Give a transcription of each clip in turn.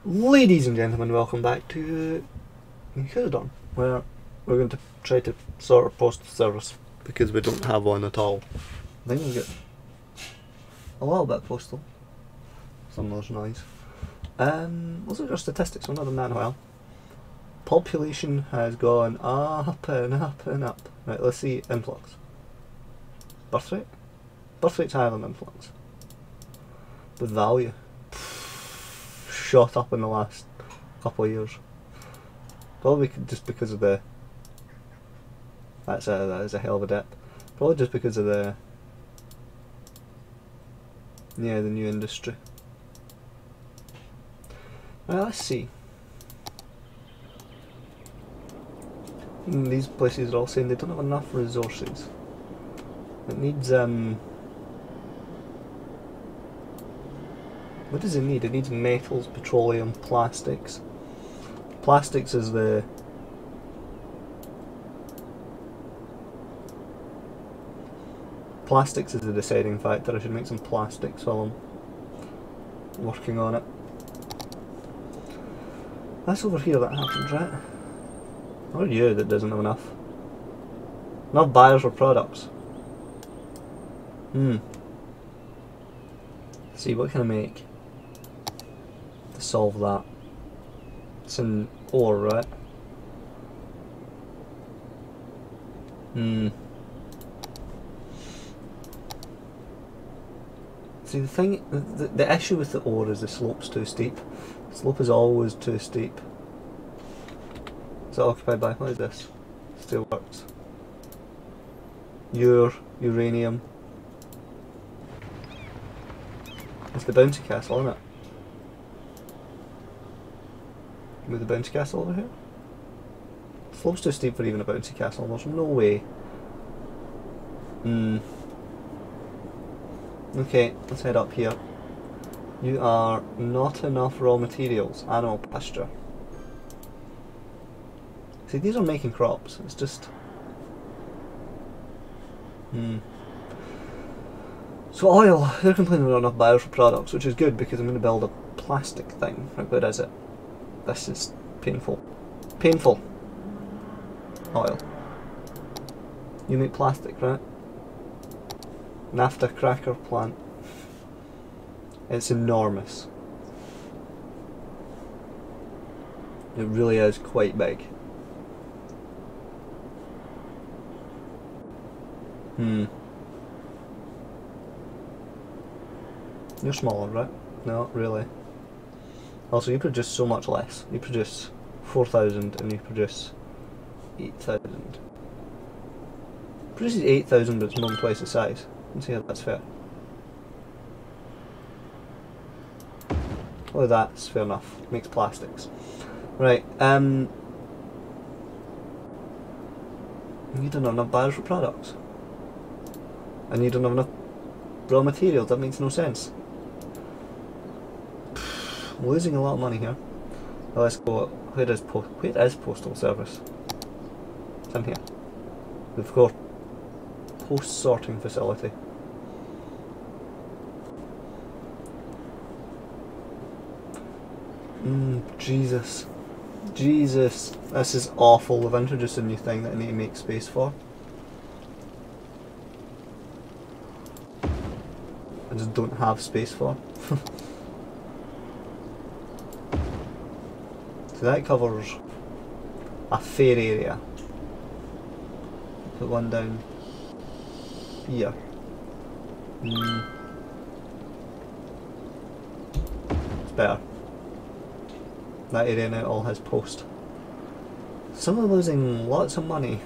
Ladies and gentlemen, welcome back to Done, where we're going to try to sort our postal service because we don't have one at all. I think we get a little bit postal. Some of those noise. Let's look at our statistics. We're not done that in a while. Population has gone up and up and up. Right, let's see influx. Birth rate? Birth rate's higher than influx. The value shot up in the last couple of years. Probably just because of the... that is a hell of a dip. Probably just because of the... yeah, the new industry. Right, let's see. These places are all saying they don't have enough resources. It needs what does it need? It needs metals, petroleum, plastics. Plastics is the... plastics is the deciding factor. I should make some plastics while I'm working on it. That's over here that happens, right? Or you that doesn't have enough. Enough buyers or products. Let's see, what can I make to solve that? It's an ore, right? See, the issue with the ore is the slope's too steep. The slope is always too steep. Is it occupied by, what is this? Steelworks. Uranium. It's the bouncy castle, isn't it? Move the bouncy castle over here? The slope's too steep for even a bouncy castle, there's no way. Okay, let's head up here. You are not enough raw materials. Animal pasture. See, these are making crops, it's just... So oil, they're complaining we don't have buyers for products, which is good because I'm going to build a plastic thing. How good is it? This is painful. Painful! Oil. You make plastic, right? Naphtha cracker plant. It's enormous. It really is quite big. You're smaller, right? No, really. Also, you produce so much less. You produce 4,000 and you produce 8,000. Produces 8,000 but it's more than twice the size. Let's see how that's fair. Oh, that's fair enough. Makes plastics. Right, you don't have enough buyers for products. And you don't have enough raw materials, that makes no sense. I'm losing a lot of money here. Well, let's go, where is postal service? It's in here. We've got post sorting facility. Jesus. Jesus. This is awful. They've introduced a new thing that I need to make space for. I just don't have space for. So that covers a fair area. Put one down here. It's better. That area now all has post. Some are losing lots of money.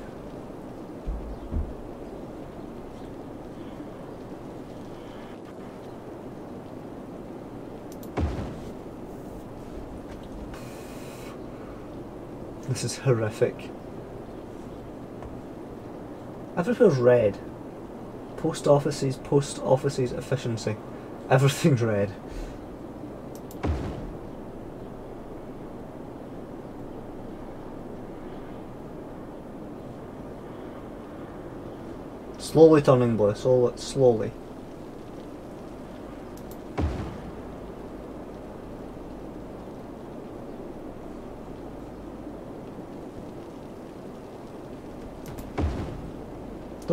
This is horrific. Everywhere's red. Post offices, efficiency. Everything's red. Slowly turning blue, slowly.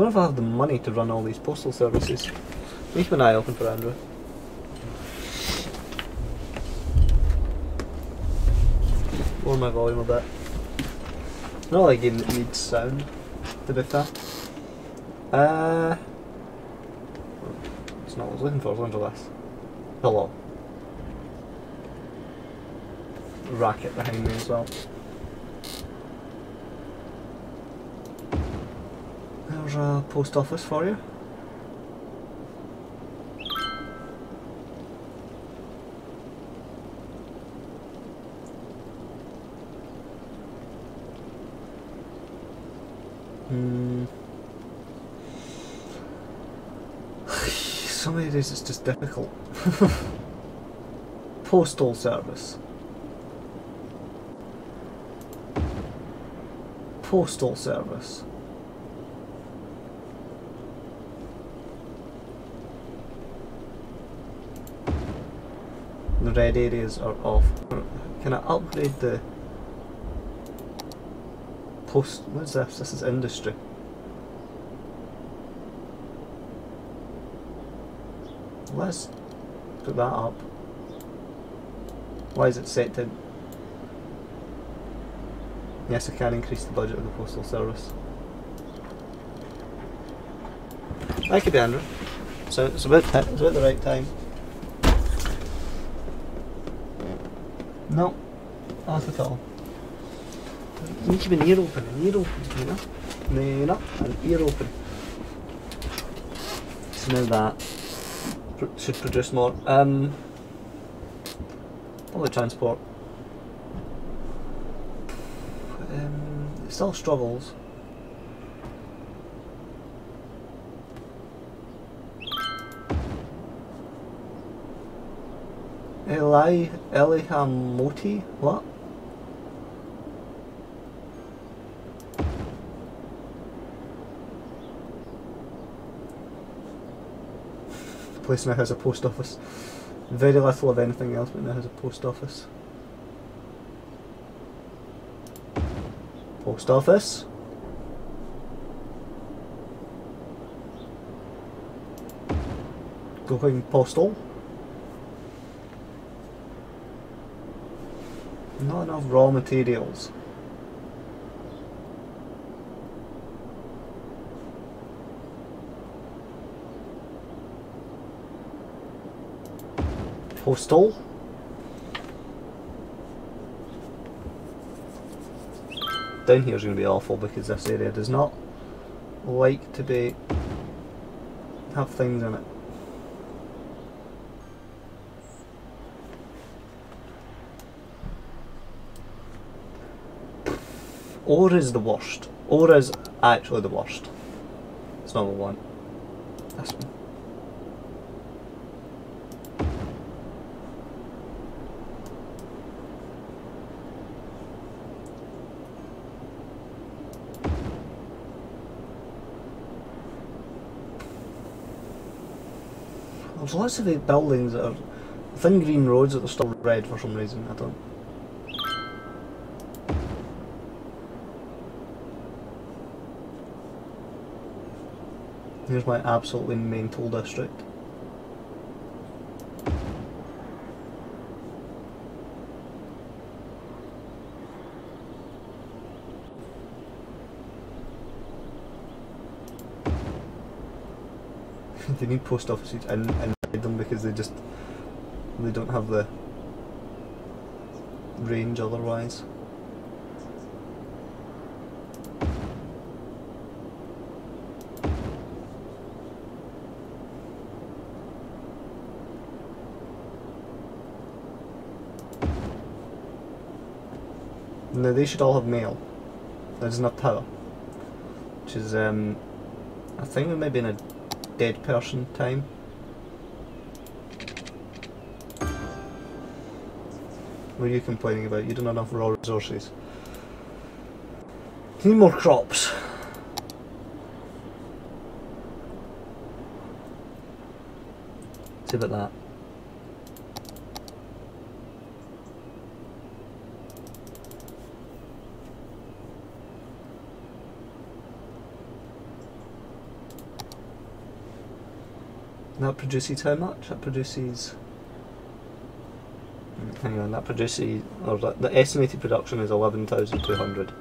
don't know if I have the money to run all these postal services. Keep an eye open for Andrew. Lower my volume a bit. Not like a game that needs sound, to be fair. It's not what I was looking for, I was looking for this. Hello. Racket behind me as well. There's a post office for you. Some of these it's just difficult. Postal service. Postal service. The red areas are off. Can I upgrade the post? What is this? This is industry. Let's put that up. Why is it set to? Yes, I can increase the budget of the postal service. That could be Andrew. So it's about the right time. No, not at all. You need to keep an ear open, you know? No, an ear open. So now that should produce more. Public transport. It still struggles. Elihamoti? What? The place now has a post office. Very little of anything else, but now has a post office. Post office. Going postal. Not enough raw materials. Postal. Down here is going to be awful because this area does not like to have things in it. Ore is the worst. Ore is actually the worst. It's not what we want. This one. There's lots of buildings that are thin green roads that are still red for some reason. I don't. Here's my absolutely mental district. They need post offices inside them because they don't have the range otherwise. Now they should all have mail. That doesn't have power. Which is I think we may be in a dead person time. What are you complaining about? You don't have enough raw resources. You need more crops. See about that. That produces how much? That produces... hang on, that produces... or the estimated production is 11,200.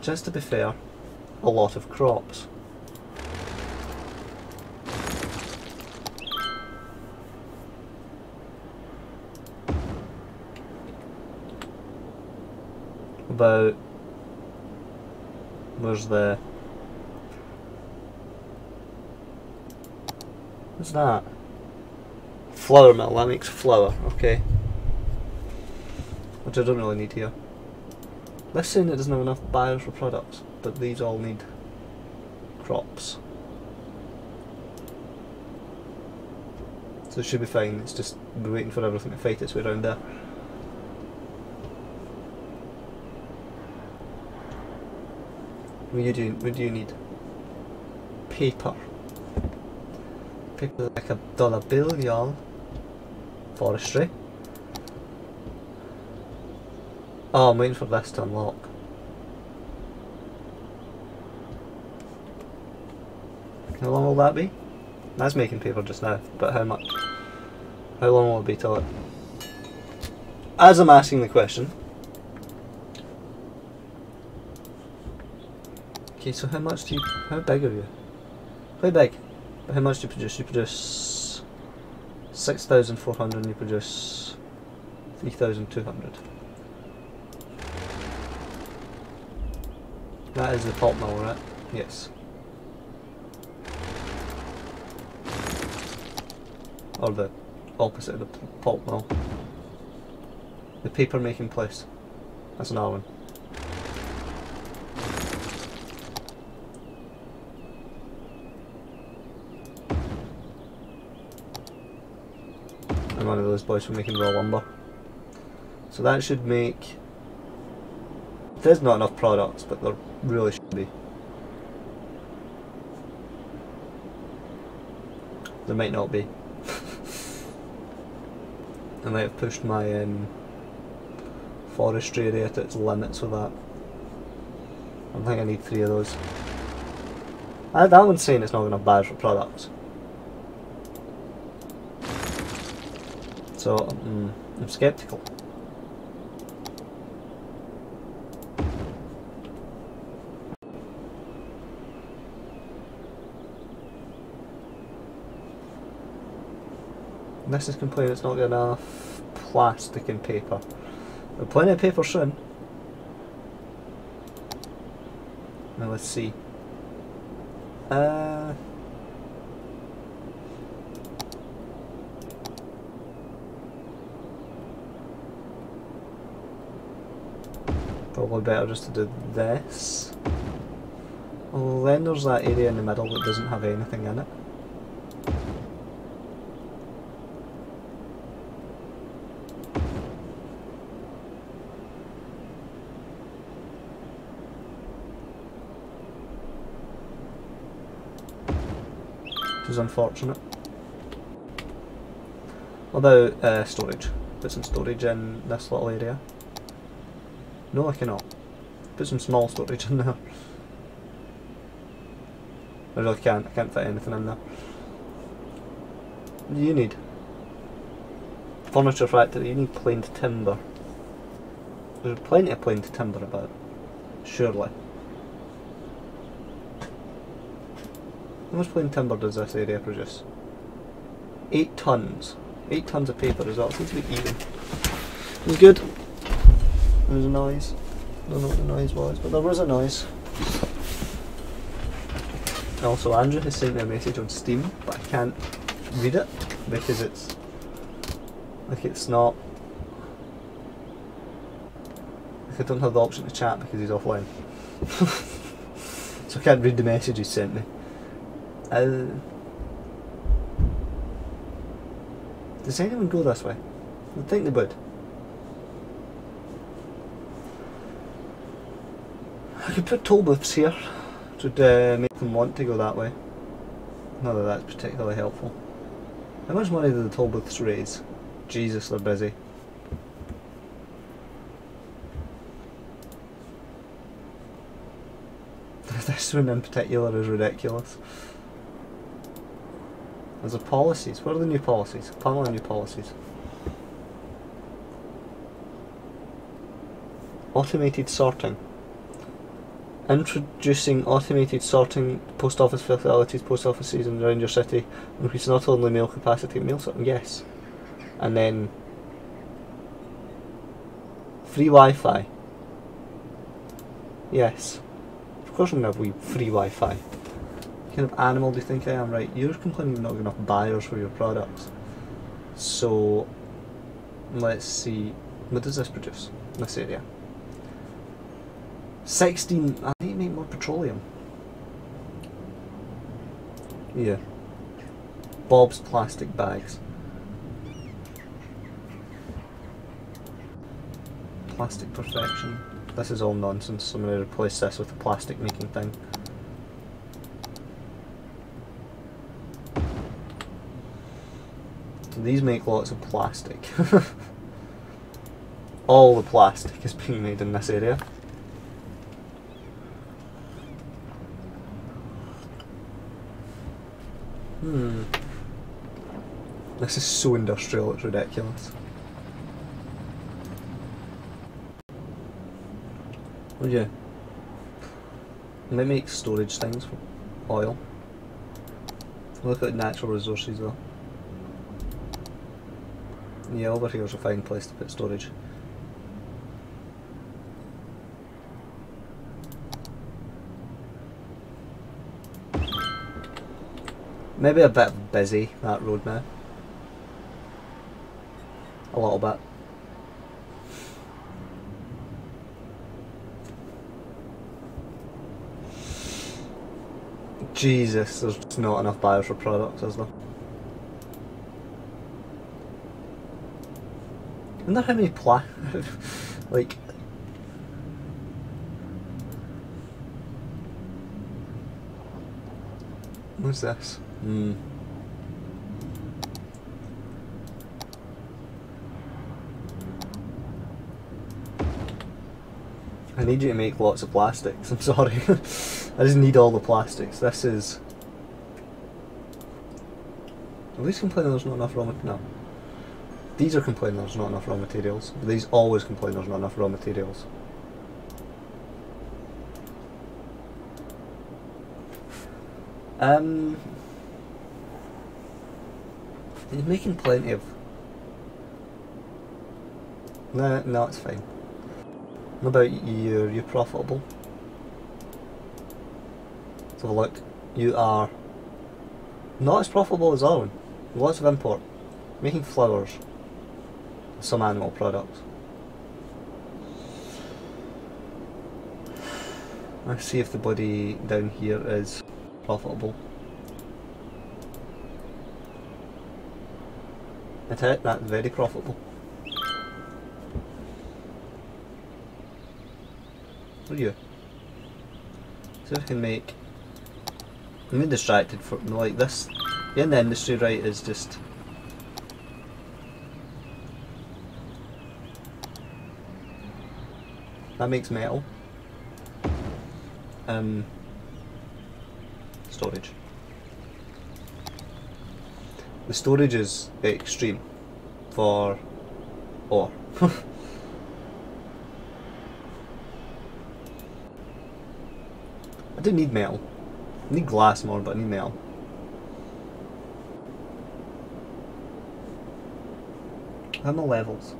Just to be fair, a lot of crops. About... where's the... what's that? Flour mill, that makes flour, okay. Which I don't really need here. This saying it doesn't have enough buyers for products, but these all need crops. So it should be fine, it's just we're waiting for everything to fight its way around there. What do you need? Paper. Paper like $1 bill, y'all. Forestry. Oh, I'm waiting for this to unlock. How long will that be? That's making paper just now, but how much? How long will it be till it... as I'm asking the question... okay, so how much do you... how big are you? Quite big. But how much do you produce? You produce 6,400 and you produce 3,200. That is the pulp mill, right? Yes. Or the opposite of the pulp mill. The paper making place. That's another one. And one of those boys for making raw lumber. So that should make... there's not enough products, but there really should be. There might not be. I might have pushed my forestry area to its limits with that. I don't think I need 3 of those. That one's saying it's not enough buyers for products. So I'm sceptical. This is complaining it's not got enough plastic and paper. There's plenty of paper soon. Now let's see. Probably better just to do this. Well, then there's that area in the middle that doesn't have anything in it. Which is unfortunate. What about storage? Put some storage in this little area. No, I cannot. Put some small storage in there. I really can't. I can't fit anything in there. What do you need? Furniture factory. You need planed timber. There's plenty of planed timber about. Surely. How much planed timber does this area produce? 8 tons. 8 tons of paper as well. It seems to be even. It's good. There was a noise. I don't know what the noise was, but there was a noise. Also, Andrew has sent me a message on Steam, but I can't read it because it's like it's not. Like I don't have the option to chat because he's offline, so I can't read the message he sent me. Does anyone go this way? I think they would. I could put toll booths here, which would make them want to go that way. Not that that's particularly helpful. How much money do the toll booths raise? Jesus, they're busy. This one in particular is ridiculous. There's the policies. What are the new policies? Panel new policies. Automated sorting. Introducing automated sorting post office facilities, post offices around your city, increase not only mail capacity, mail sorting, yes. And then free Wi-Fi. Yes. Of course I'm going to have free Wi-Fi. What kind of animal do you think I am? Right, you're complaining you're not enough buyers for your products. So let's see, what does this produce in this area? 16, I need to make more petroleum. Yeah. Bob's plastic bags. Plastic perfection. This is all nonsense, so I'm going to replace this with a plastic making thing. So these make lots of plastic. All the plastic is being made in this area. This is so industrial, it's ridiculous. Oh yeah. And they make storage things for oil. Look at natural resources though. Yeah, over here's a fine place to put storage. Maybe a bit busy, that road now. A little bit. Jesus, there's just not enough buyers for products, is there? I wonder how many like... What's this? I need you to make lots of plastics, I'm sorry. I just need all the plastics. This is... Are these complaining there's not enough raw materials? No. These are complaining there's not enough raw materials. But these always complain there's not enough raw materials. You're making plenty of... No, it's fine. What about you? You're profitable. Let's have a look. You are not as profitable as Arwen. Lots of import. Making flowers. Some animal products. Let's see if the body down here is profitable. That's very profitable. What are you? See if I can make... I'm being distracted for like this. Being in the industry, right, is just... That makes metal. Storage. The storage is extreme for ore. I do need metal. I need glass more, but I need metal. I have no levels.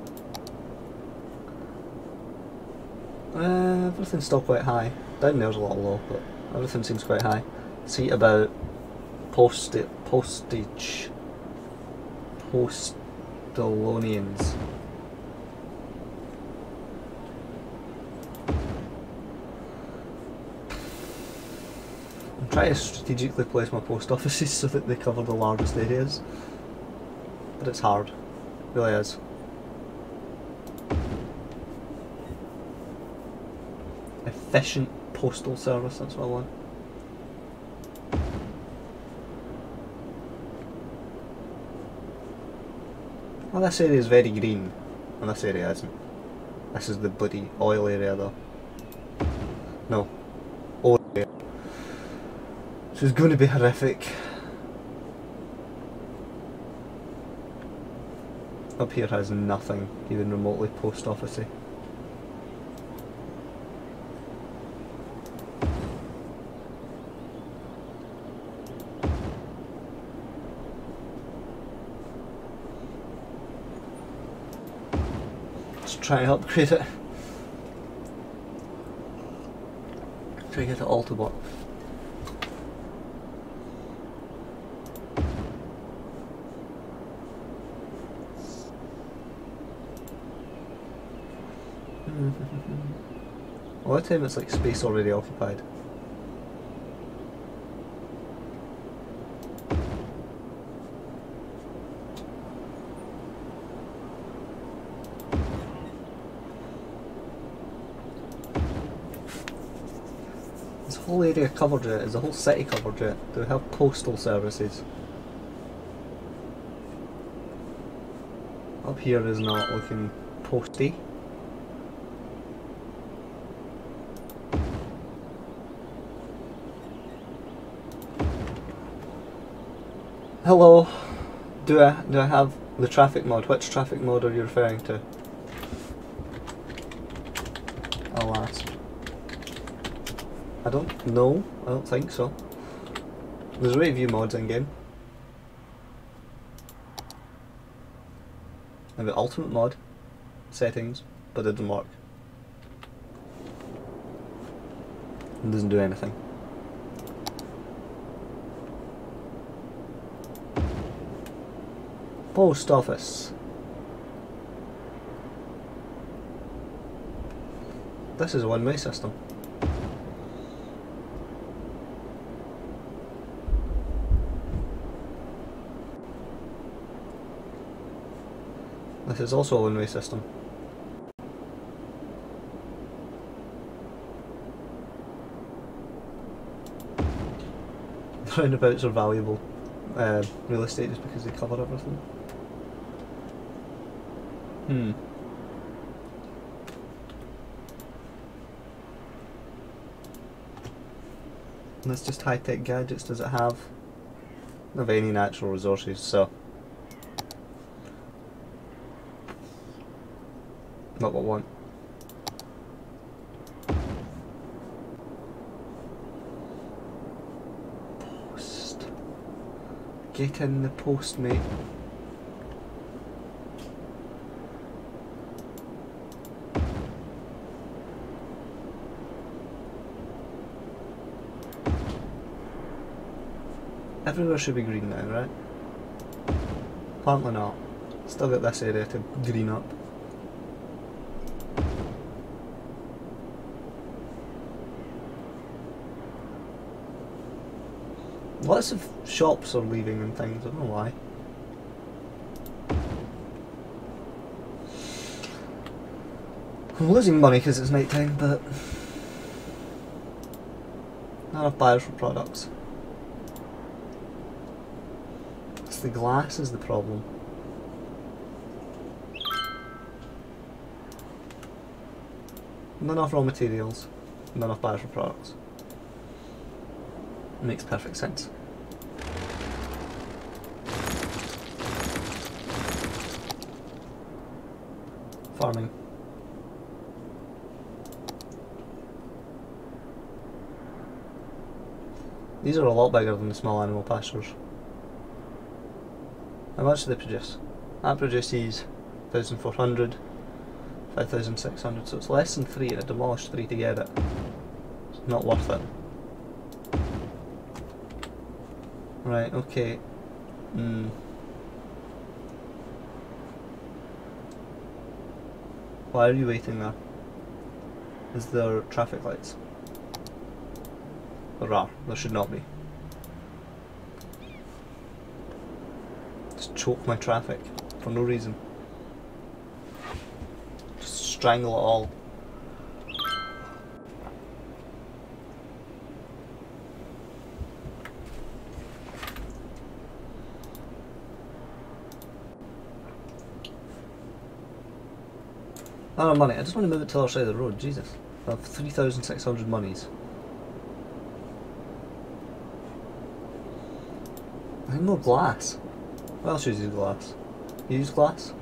Everything's still quite high. Down there's a little low, but everything seems quite high. See about postage. Postalonians. I'm trying to strategically place my post offices so that they cover the largest areas. But it's hard. It really is. Efficient postal service, that's what I want. Well, this area is very green, and this area isn't. This is the bloody oil area though. No. Oil area. which is going to be horrific. Up here has nothing even remotely post officey. Let's try and upgrade it. Try to get it all to work. A lot of time it's like space already occupied. This whole area covered yet? Is the whole city covered yet? Do we have postal services? Up here is not looking posty. Hello, do I have the traffic mod? Which traffic mode are you referring to? I'll ask. I don't know, I don't think so. There's rate view mods in game. And the ultimate mod settings, but it doesn't work. It doesn't do anything. Post office. This is a one-way system. This is also a one-way system. Roundabouts are valuable real estate just because they cover everything. And that's just high-tech gadgets. Does it have? Doesn't have any natural resources, so not what I want. Post. Get in the post, mate. Everywhere should be green now, right? Apparently not. Still got this area to green up. Lots of shops are leaving and things, I don't know why. I'm losing money because it's night time, but not enough buyers for products. The glass is the problem. Not enough raw materials, not enough buyers for products. Makes perfect sense. Farming. These are a lot bigger than the small animal pastures. How much do they produce? That produces 1,400, 5,600, so it's less than 3 and I demolished 3 to get it. It's not worth it. Right, okay. Why are you waiting there? Is there traffic lights? There are, there should not be. Choke my traffic for no reason. Just strangle it all. I don't have money, I just want to move it to the other side of the road, Jesus. I have 3,600 monies. I need more glass. What else uses glass? You use glass?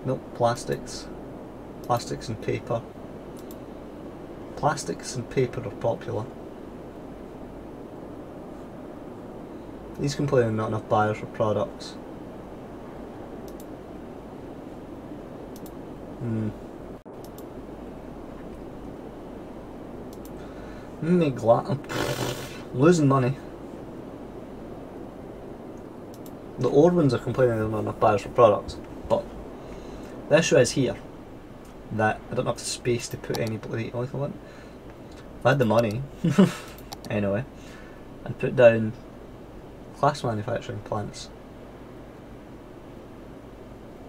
Nope, plastics. Plastics and paper. Plastics and paper are popular. He's complaining not enough buyers for products. Make glass. Losing money. The Orwins are complaining there's not enough buyers for products, but the issue is here that I don't have the space to put any bloody oil in. If I had the money, anyway, I'd put down glass manufacturing plants,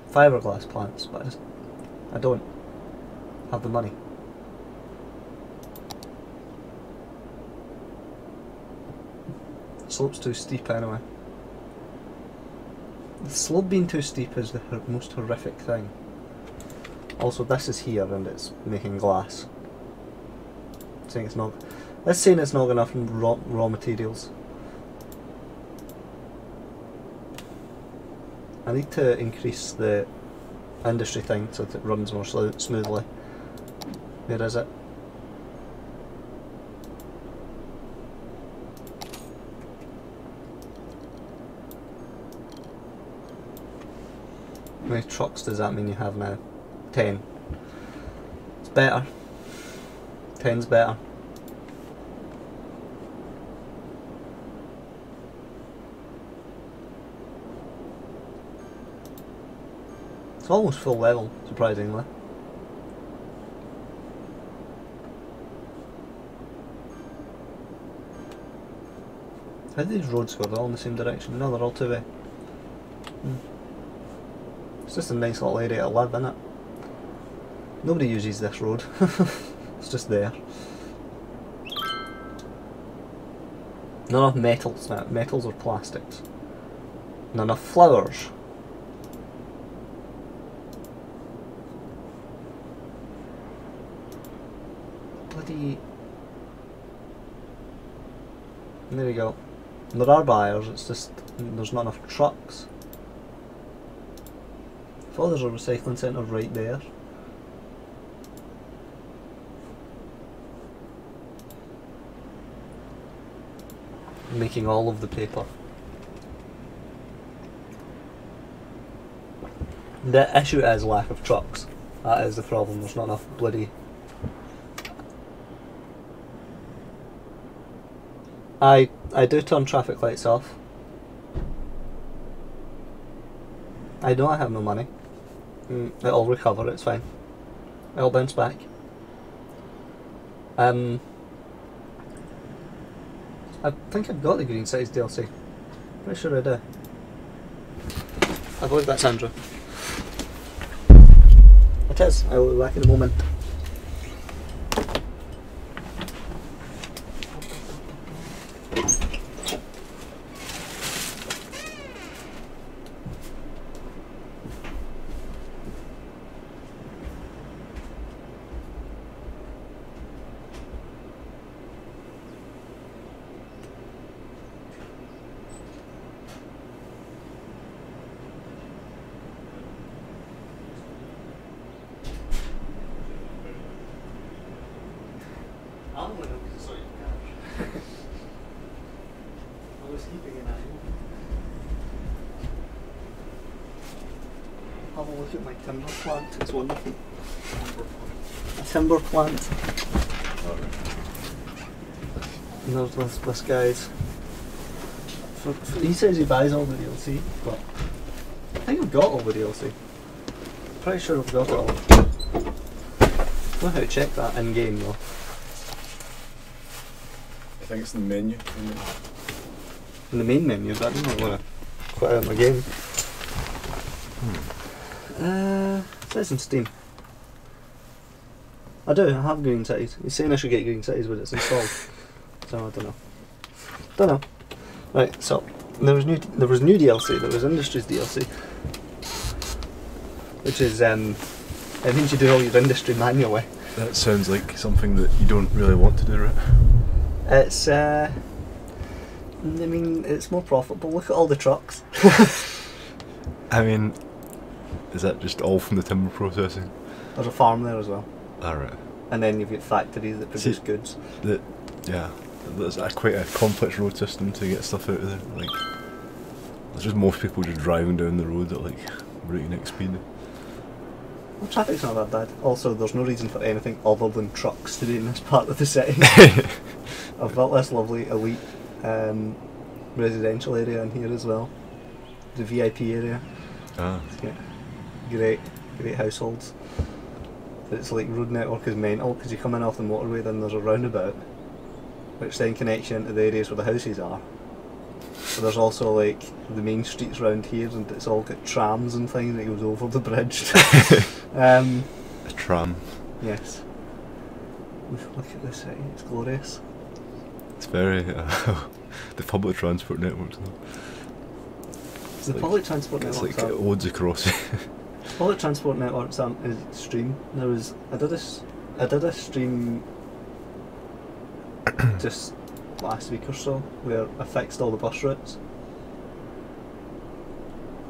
fiberglass plants, but I don't have the money. The slope's too steep anyway. The slope being too steep is the most horrific thing. Also, this is here and it's making glass. Saying it's not. It's saying it's not enough raw materials. I need to increase the industry thing so that it runs more smoothly. Where is it? How many trucks does that mean you have now? 10. It's better. 10's better. It's almost full level, surprisingly. How do these roads go? They're all in the same direction? No, they're all two-way. It's just a nice little area to live, isn't it? Nobody uses this road. It's just there. Not enough metals now. Metals or plastics. Not enough flowers. Bloody... There we go. There are buyers, it's just there's not enough trucks. I thought there's a recycling centre right there. Making all of the paper. The issue is lack of trucks. That is the problem, there's not enough bloody... I do turn traffic lights off. I know I have no money. It'll recover, it's fine. It'll bounce back. I think I've got the Green Cites DLC. Pretty sure I do. I believe that's Andrew. It is. I will be back in a moment. Have a look at my timber plant, it's wonderful. A timber plant. And there's this guy's. He says he buys all the DLC, but I think I've got all the DLC. Pretty sure I've got it all. I don't know how to check that in game though. I think it's in the menu. In the main menu, but I don't want to quit out my game. It says in Steam. I do, I have Green Cites. He's saying I should get Green Cites when it's installed. So I don't know. Don't know. Right, so there was new DLC, there was Industries DLC. Which is it means you do all your industry manually. That sounds like something that you don't really want to do, right? It's I mean, it's more profitable. Look at all the trucks. I mean, is that just all from the timber processing? There's a farm there as well. Alright. And then you've got factories that produce goods. Yeah, there's quite a complex road system to get stuff out of there. Like, there's just most people just driving down the road at like breakneck speed. Well, traffic's not that bad. Also, there's no reason for anything other than trucks to be in this part of the city. I've built this lovely elite residential area in here as well. The VIP area. Ah. Yeah. Great households. It's like road network is mental because you come in off the motorway, then there's a roundabout, which then connects you into the areas where the houses are. But there's also like the main streets around here, and it's all got trams and things that goes over the bridge. A tram. Yes. Look at this city, it's glorious. It's very the public transport networks. The public transport networks. It's like loads across. Public transport networks aren't as extreme. I did a stream just last week or so where I fixed all the bus routes.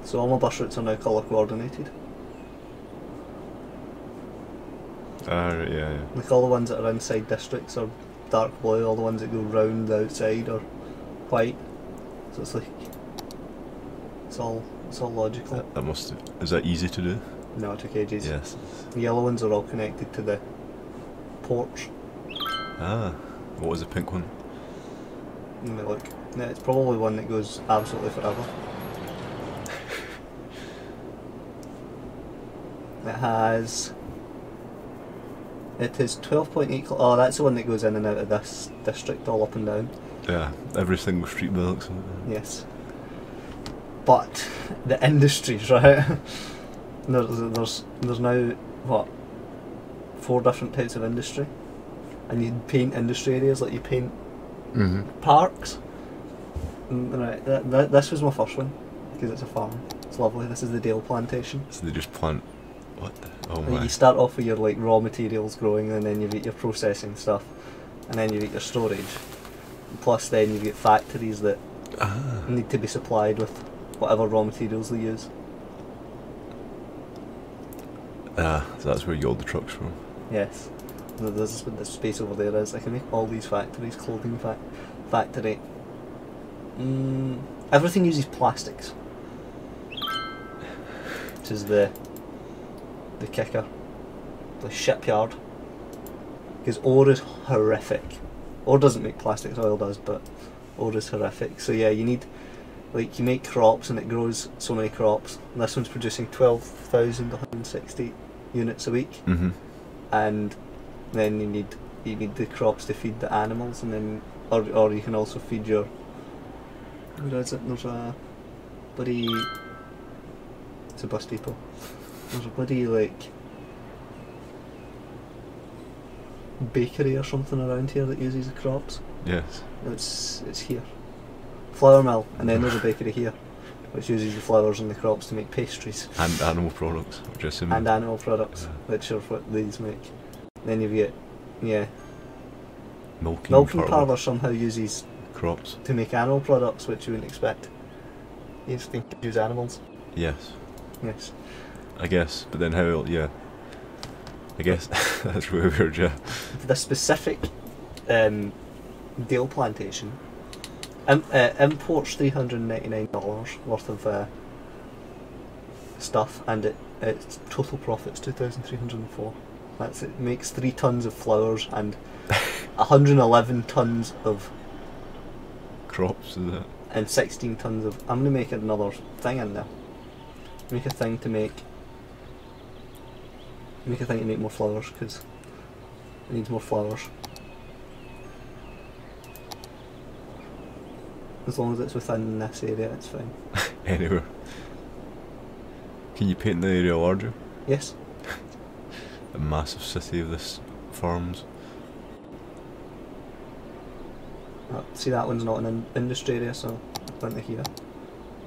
So all my bus routes are now colour coordinated. Right, yeah. Like all the ones that are inside districts are dark blue, all the ones that go round the outside are white. So it's like it's all logical. Is that easy to do? No, it took ages. Yes. The yellow ones are all connected to the porch. Ah, what was the pink one? Look, it's probably one that goes absolutely forever. It is 12.8 oh, that's the one that goes in and out of this district all up and down. Yeah, every single street building. Yes. But the industries, right? There's now what 4 different types of industry, and you paint industry areas like you paint parks. Right, this was my first one because it's a farm. It's lovely. This is the Dale plantation. So they just plant what? Oh and my! You start off with your like raw materials growing, and then you've got your processing stuff, and then you've got your storage. Plus, then you get factories that need to be supplied with whatever raw materials they use. So that's where you get all the trucks from. Yes. This is what the space over there is. I can make all these factories, clothing factory. Everything uses plastics, which is the kicker. The shipyard. Because ore is horrific. Ore doesn't make plastics, oil does, but ore is horrific. So yeah, you need, like, you make crops and it grows so many crops. And this one's producing 12,160 units a week. And then you need the crops to feed the animals, and then or you can also feed your, what is it? There's a bloody, it's a bus depot. There's a bloody like bakery or something around here that uses the crops. Yes. It's here. Flour mill, and then there's a bakery here, which uses the flowers and the crops to make pastries. And animal products, which I assume. And animal products, which are what these make. Then you get, yeah. Milking parlour somehow uses crops to make animal products, which you wouldn't expect. You just think to use animals. Yes. Yes. I guess, but then how? Yeah. I guess that's really weird. Yeah. The specific Dale plantation imports $399 worth of stuff, and its total profit's 2,304. That's it. Makes 3 tons of flowers and 111 tons of crops, is it? And 16 tons of. I'm gonna make another thing in there. Make a thing to make more flowers, because it needs more flowers. As long as it's within this area, it's fine. Anywhere. Can you paint the area larger? Yes. A massive city of this farms. See, that one's not an industry area, so I went to here.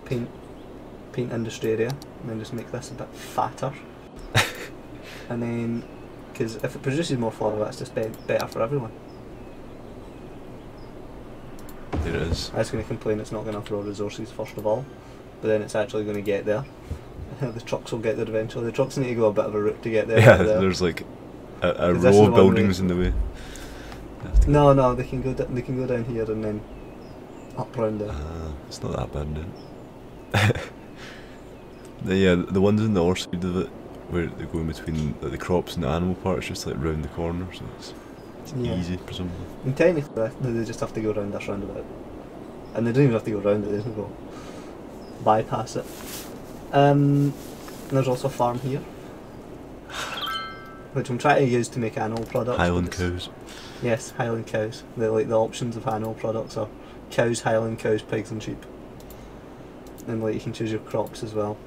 Paint industry area, and then just make this a bit fatter. And then, because if it produces more flour, that's just better for everyone. Yeah. There it is. It's going to complain it's not going to throw resources first of all, but then it's actually going to get there. The trucks will get there eventually. The trucks need to go a bit of a route to get there. Yeah, there's like a row of buildings in the way. No, they can go. They can go down here and then up round there. It's not that bad then. The ones in the other side of it, where they go in between like, the crops and the animal parts, just like round the corner, so it's easy, presumably. And technically, they just have to go round this roundabout, and they don't even have to go round it. They just go bypass it. And there's also a farm here, which I'm trying to use to make animal products. Highland cows. Yes, Highland cows. The options of animal products are cows, Highland cows, pigs, and sheep. And like you can choose your crops as well: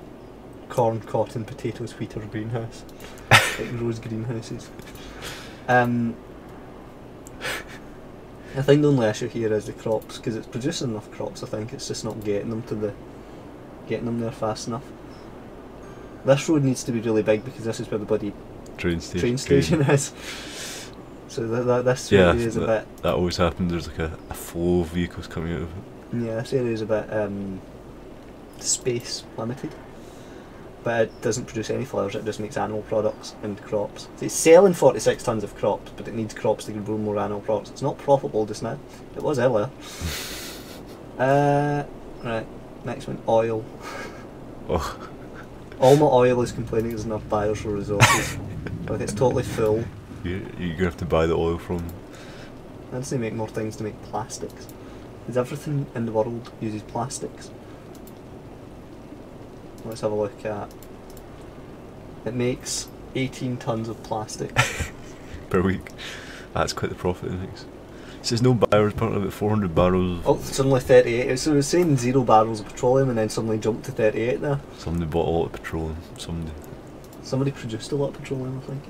corn, cotton, potatoes, wheat, or greenhouse. Like rose greenhouses. I think the only issue here is the crops, because it's producing enough crops. I think it's just not getting them there fast enough. This road needs to be really big because this is where the bloody train station is. So this area is a bit. That always happens. There's like a flow of vehicles coming out of it. Yeah, this area is a bit space limited, but it doesn't produce any flowers. It just makes animal products and crops. So it's selling 46 tons of crops, but it needs crops to grow more animal products. It's not profitable just now. It was earlier. Right, next one, oil. Oh. All my oil is complaining there's enough buyers for resources. Like it's totally full. You're gonna have to buy the oil from. I just need to make more things to make plastics. Because everything in the world uses plastics. Let's have a look at. It makes 18 tons of plastic per week. That's quite the profit it makes. It says no buyers, apparently about 400 barrels. Oh, suddenly 38. So it was saying 0 barrels of petroleum and then suddenly jumped to 38 there. Somebody bought a lot of petroleum. Somebody produced a lot of petroleum, I think.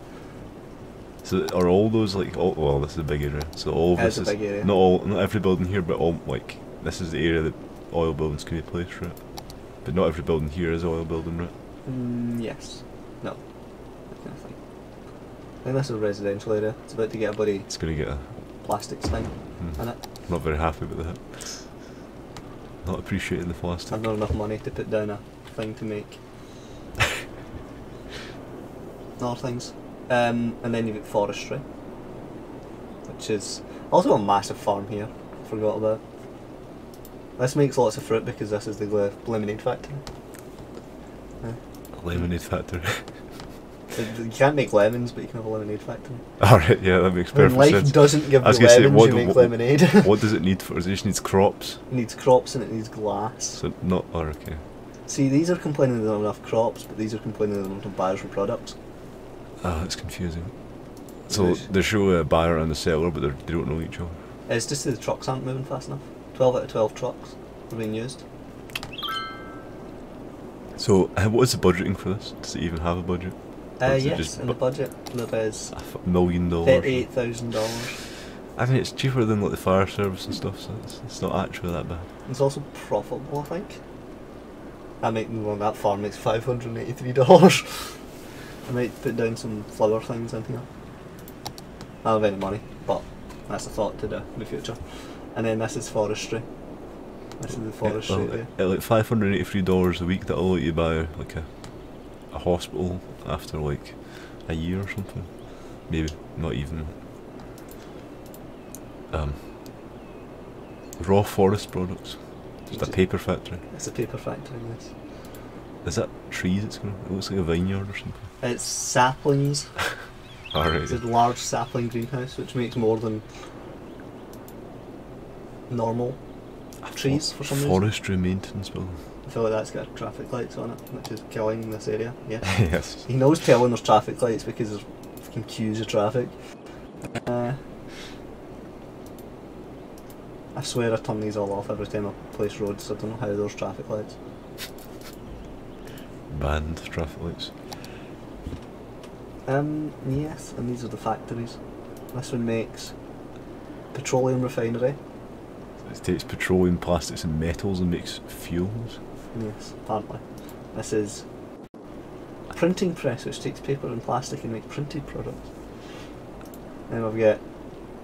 So are all those like well, this is a big area. So all of this is a big area. not every building here, but all like this is the area that oil buildings can be placed, right? But not every building here is oil building, right? Yes. No. That kind of thing. I think this is a residential area. It's about to get a bloody. It's going to get a plastics thing in it. I'm not very happy with that. Not appreciating the plastic. I've not enough money to put down a thing to make other things. And then you've got forestry, which is also a massive farm here. Forgot about. This makes lots of fruit because this is the lemonade factory. Lemonade factory. You can't make lemons, but you can have a lemonade factory. Alright, yeah, that makes perfect life sense. Doesn't give you lemons, you make lemonade. What does it need for? It just needs crops. It needs crops and it needs glass. So not. Oh, okay. See, these are complaining they don't have enough crops, but these are complaining they don't have buyers for products. Oh, it's confusing. So they show a buyer and a seller, but they don't know each other. It's just that the trucks aren't moving fast enough. 12 out of 12 trucks are being used. So, what is the budgeting for this? Does it even have a budget? Yes, in the budget there is $1 million. $38,000. I think it's cheaper than like the fire service and stuff, so it's not actually that bad. It's also profitable, I think. That farm makes $583. I might put down some flower things in here. I don't have any money, but that's a thought to do in the future. And then this is forestry. This is the forestry area. At like $583 a week, that'll let you buy like a hospital after like a year or something. Maybe not even. Raw forest products. Just a paper factory. It's a paper factory, yes. Is that trees? It looks like a vineyard or something. It's saplings. Alright. It's a large sapling greenhouse which makes more than normal trees for some reason. Forestry maintenance building. I feel like that's got traffic lights on it, which is killing this area. Yeah. Yes. You can always tell when there's traffic lights because there's fucking queues of traffic. I swear I turn these all off every time I place roads, so I don't know how there's traffic lights. Banned traffic lights. Yes, and these are the factories. This one makes petroleum refinery. It takes petroleum, plastics and metals and makes fuels. Yes, apparently. This is a printing press which takes paper and plastic and makes printed products. Then we've got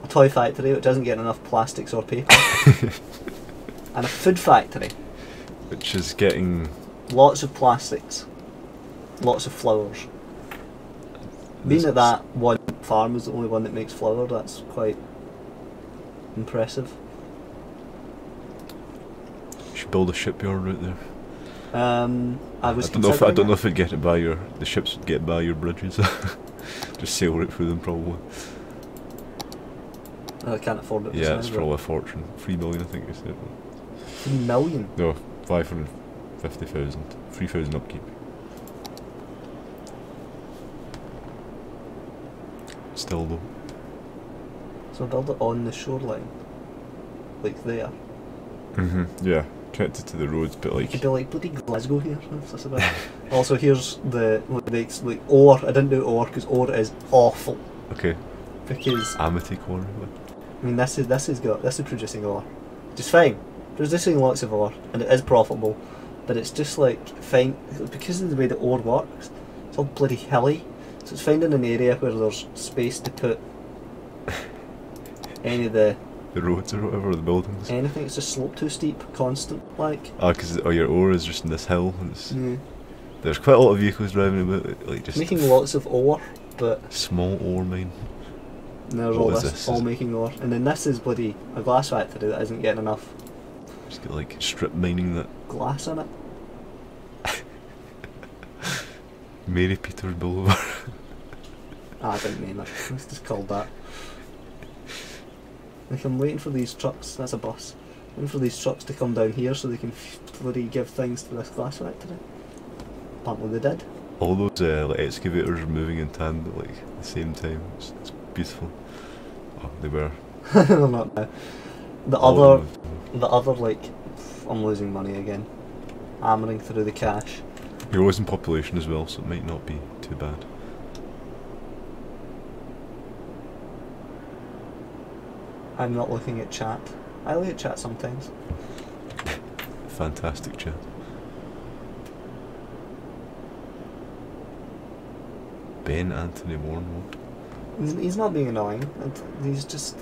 a toy factory which isn't getting enough plastics or paper. and a food factory. Which is getting... Lots of plastics. Lots of flowers. Being that that one farm is the only one that makes flour, that's quite impressive. You should build a shipyard right there. I don't know if it'd get it by the ships would get by your bridges. Just sail right through them probably. I can't afford it. Yeah, it's probably a fortune. 3 million I think you said. 3 million? No, 550,000. 3,000 upkeep. Still though. So build it on the shoreline. Like there. Yeah. Connected to the roads, but like... You could be like bloody Glasgow here. That's about. Also, here's the like ore. I didn't do ore because ore is awful. Okay. Because Amity quarry. I mean, this is producing ore, which is fine. Producing lots of ore, and it is profitable, but it's just like fine because of the way the ore works. It's all bloody hilly, so it's finding an area where there's space to put any of the roads or whatever, the buildings. Anything. It's just slope too steep, constant like. Ah, because your ore is just in this hill. And it's, yeah. There's quite a lot of vehicles driving about, like just making lots of ore, but small ore mine. There's all making ore, and then this is bloody a glass factory that isn't getting enough. Just get like strip mining that glass in it. Mary Peters Boulevard. I didn't name it. It's just called that. Like I'm waiting for these trucks. That's a bus. Waiting for these trucks to come down here so they can bloody give things to this glass factory. Apparently they did. All those like excavators are moving in tandem like at the same time. It's beautiful. Oh, they were. They're not now. The other like, I'm losing money again. Hammering through the cash. You're losing population as well, so it might not be too bad. I'm not looking at chat. I look at chat sometimes. Fantastic chat. Ben Anthony Warnwood. He's not being annoying. He's just...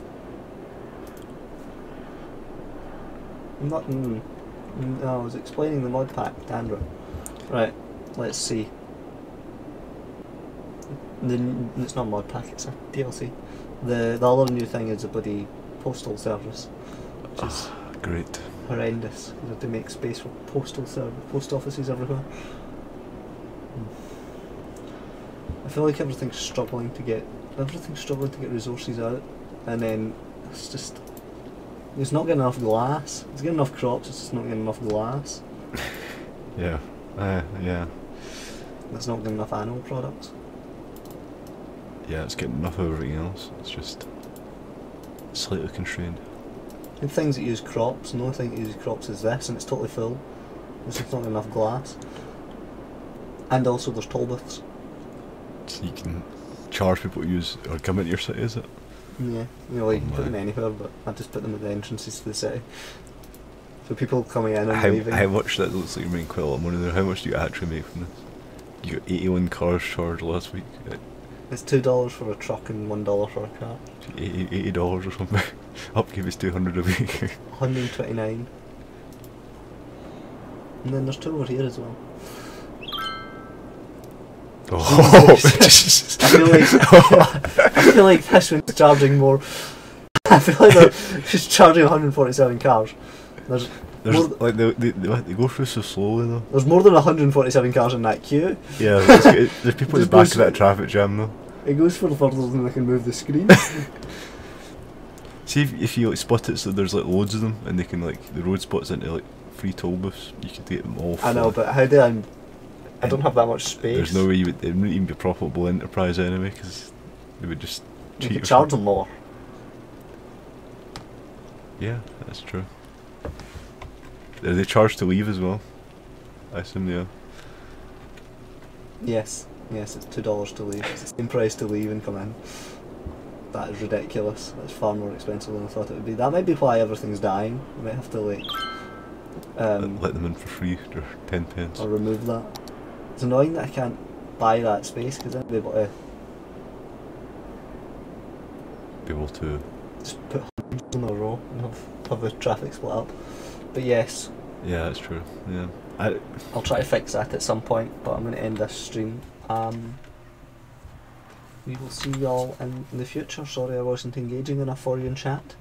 No, I was explaining the mod pack to Andrew. Right, let's see. It's not a mod pack, it's a DLC. The other new thing is a bloody postal service, which is great. Horrendous. You have to make space for post offices everywhere. I feel like everything's struggling to get resources out, and then it's just not getting enough glass. It's getting enough crops, it's just not getting enough glass. Yeah, yeah. It's not getting enough animal products. Yeah, it's getting enough of everything else. It's just slightly constrained. The things that use crops, and the only thing that uses crops is this, and it's totally full. There's just not enough glass. And also there's toll booths. So you can charge people to use or come into your city, is it? Yeah, you know, you can put them anywhere, but I just put them at the entrances to the city. So people coming in and leaving. How much, that looks like you're making quite a lot of money there. How much do you actually make from this? You got 81 cars charged last week. It's $2 for a truck and $1 for a car. $80 or something. Upkeep is 200 a week. 129. And then there's two over here as well. Oh, I feel like this one's charging more. I feel like they're just charging 147 cars. There's like they go through so slowly though. There's more than 147 cars in that queue. Yeah, there's people in the back of that traffic jam though. It goes further than they can move the screen. See if you like spot it so there's like loads of them and they can like the road spots into like free toll booths. You could get them all. I know, but how do I don't have that much space. There's no way it wouldn't even be a profitable enterprise anyway because they would just cheat. You could charge them more. Yeah, that's true. Are they charged to leave as well? I assume they are. Yes, it's $2 to leave. It's the same price to leave and come in. That is ridiculous. That's far more expensive than I thought it would be. That might be why everything's dying. We might have to like let them in for free or 10 pence. Or remove that. It's annoying that I can't buy that space because then I'd be able to just put hundreds in a row and have the traffic split up. But yes, Yeah, that's true. Yeah. I'll try to fix that at some point, but I'm going to end this stream. We will see y'all in the future. Sorry I wasn't engaging enough for you in chat.